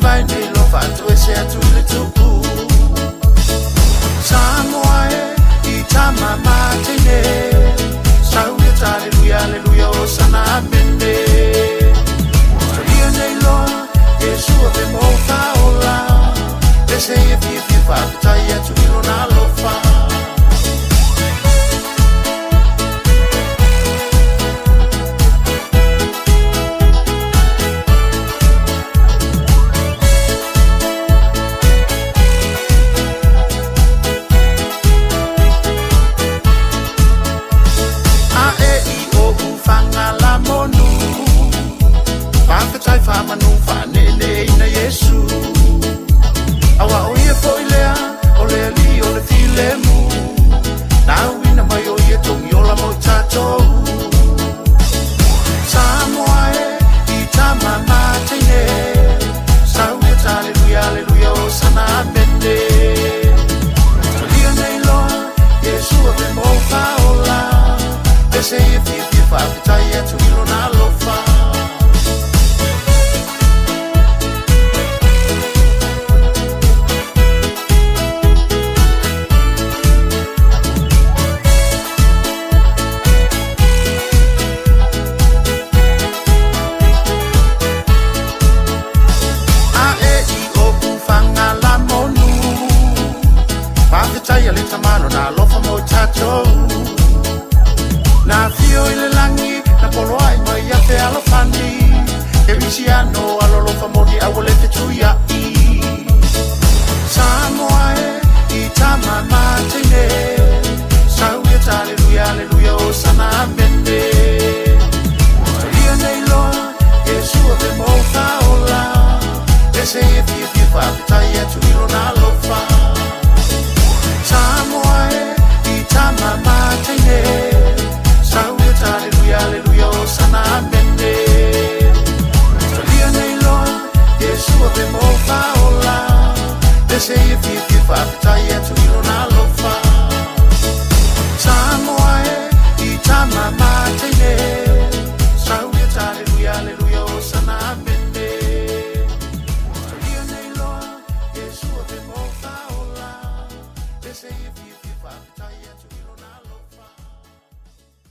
vai nei lo fatto e se tu le tu Samoae I tama matine Sauya hallelujah hallelujah osana bende Solia nei lo Yesu ave mo faola Ese fi fa taya tu lo na lo fa Manu fa nene na Yesu Awa oye foilea ole li ole filemu Na wina mai oye tong yola mo tato Samoae I tama matine Sauya hallelujah hallelujah osana bende Solia nei lo Yesu ave mo faola Ese fi fa taya tu ilo na lo fa Taya le tamano na lofa mo tato Na fio ile langi na polo ai mai ya te alofani E visiano alo lofa mo di awole